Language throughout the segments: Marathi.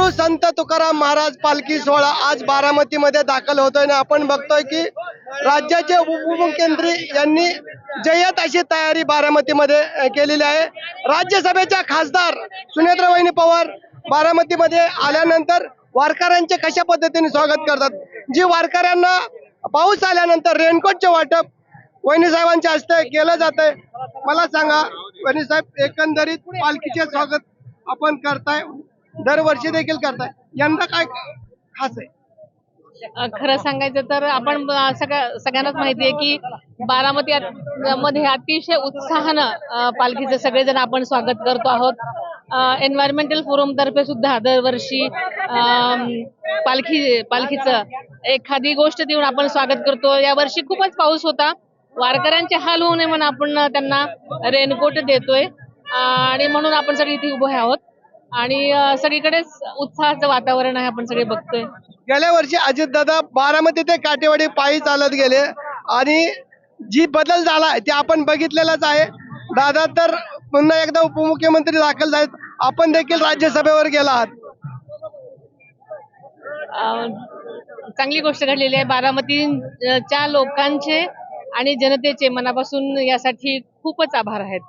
सद्गुरू संत तुकाराम महाराज पालखी सोहळा आज बारामतीमध्ये दाखल होतोय आणि आपण बघतोय की राज्याचे उपमुख्यमंत्री यांनी जय्यत अशी तयारी बारामतीमध्ये केलेली आहे। राज्यसभेच्या खासदार सुनेत्राबाई पवार बारामतीमध्ये आल्यानंतर वारकऱ्यांचे कशा पद्धतीने स्वागत करतात, जी वारकऱ्यांना पाऊस आल्यानंतर रेनकोटचे वाटप वहिनी साहेबांच्या हस्ते केलं जातंय। मला सांगा वहिनी साहेब, एकंदरीत पालखीचे स्वागत आपण करताय, दरवर्षी देखील करताय, यंदा काय खास आहे? खरं सांगायचं तर आपण सगळ्यांनाच माहिती आहे की बारामती मध्ये अतिशय उत्साहानं पालखीचं सगळेजण आपण स्वागत करतो आहोत। एन्व्हायरमेंटल फोरम तर्फे सुद्धा दरवर्षी पालखीचं एखादी गोष्ट देऊन आपण स्वागत करतो। यावर्षी खूपच पाऊस होता, वारकऱ्यांचे हाल होऊ नये म्हणून आपण त्यांना रेनकोट देतोय आणि म्हणून आपण सगळे इथे उभे आहोत आणि सगळीकडेच उत्साहाचं वातावरण आहे, आपण सगळे बघतोय। गेल्या वर्षी अजितदादा बारामती ते काटेवाडी पायी चालत गेले आणि जी बदल झाला ते आपण बघितलेलाच आहे। दादा तर पुन्हा एकदा उपमुख्यमंत्री दाखल झालेत, आपण देखील राज्यसभेवर गेला आहात। चांगली गोष्ट घडलेली आहे। बारामतीच्या लोकांचे आणि जनतेचे मनापासून यासाठी खूपच आभार आहेत।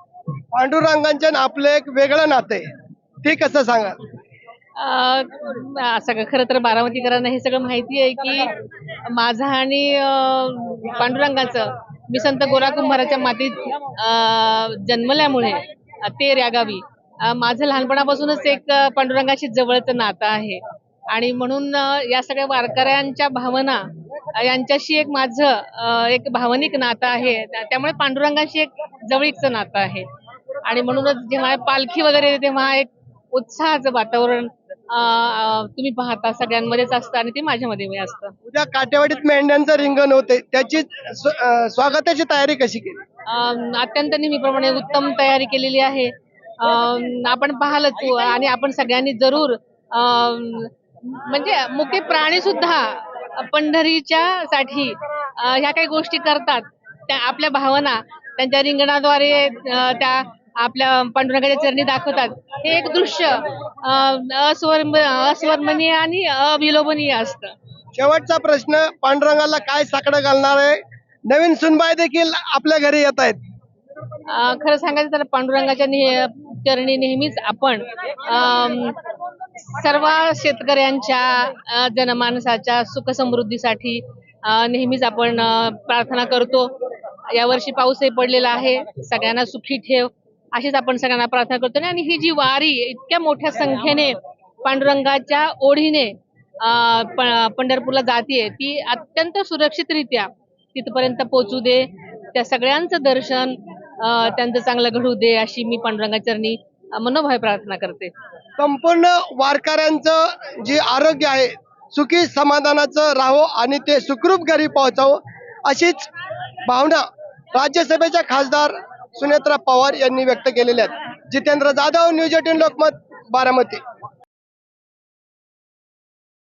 पांडुरंगांचे आपलं एक वेगळं नातं आहे, ते कसं सांगा? सगळं खरं तर बारामतीकरांना हे सगळं माहिती आहे की माझा आणि पांडुरंगाचं, मी संत गोरा कुंभाराच्या मातीत जन्मल्यामुळे तेर या गावी माझं लहानपणापासूनच एक पांडुरंगाशी जवळचं नातं आहे आणि म्हणून या सगळ्या वारकऱ्यांच्या भावना यांच्याशी एक माझं एक भावनिक नातं आहे। त्यामुळे पांडुरंगाशी एक जवळीकचं नातं आहे आणि म्हणूनच जेव्हा पालखी वगैरे तेव्हा एक उत्साहाचं वातावरण तुम्ही पाहता सगळ्यांमध्येच असतं आणि ते माझ्यामध्ये असतं। उद्या काटेवाडीत मेंढ्यांचं रिंगण होते, त्याची स्वागताची तयारी कशी केली? अत्यंत नेहमीप्रमाणे उत्तम तयारी केलेली आहे। आपण पाहालच आणि आपण सगळ्यांनी जरूर म्हणजे मुके प्राणी सुद्धा पंढरीच्या साठी ह्या काही गोष्टी करतात, त्या आपल्या भावना त्यांच्या रिंगणाद्वारे त्या आपल्या पांडुरंगाच्या चरणी दाखवतात। हे एक दृश्य अस्वर्णनीय आणि अविलोभनीय असतं। शेवटचा प्रश्न, पांडुरंगाला काय साकडं घालणार आहे? नवीन सुनबाई देखील आपल्या घरी येत आहेत। खरं सांगायचं तर पांडुरंगाच्या चरणी नेहमीच आपण सर्व शेतकऱ्यांच्या जनमानसाच्या सुख समृद्धीसाठी नेहमीच आपण प्रार्थना करतो। यावर्षी पाऊसही पडलेला आहे, सगळ्यांना सुखी ठेव अशीच आपण सगळ्यांना प्रार्थना करतो आणि ही जी वारी इतक्या मोठ्या संख्येने पांडुरंगाच्या ओढीने पंढरपूरला जातीये, ती अत्यंत सुरक्षितरित्या तिथपर्यंत पोहोचू दे, त्या सगळ्यांचं दर्शन त्यांचं चांगलं घडू दे अशी मी पांडुरंगाच्या चरणी मनोभावे प्रार्थना करते। संपूर्ण वारकऱ्यांचं जे आरोग्य आहे सुखी समाधानाचं राहो आणि ते सुखरूप घरी पोहोचावं अशीच भावना राज्यसभेच्या खासदार सुनेत्रा पवार यांनी व्यक्त केलेल्या आहेत। जितेंद्र जाधव, न्यूज 18 लोकमत, बारामती।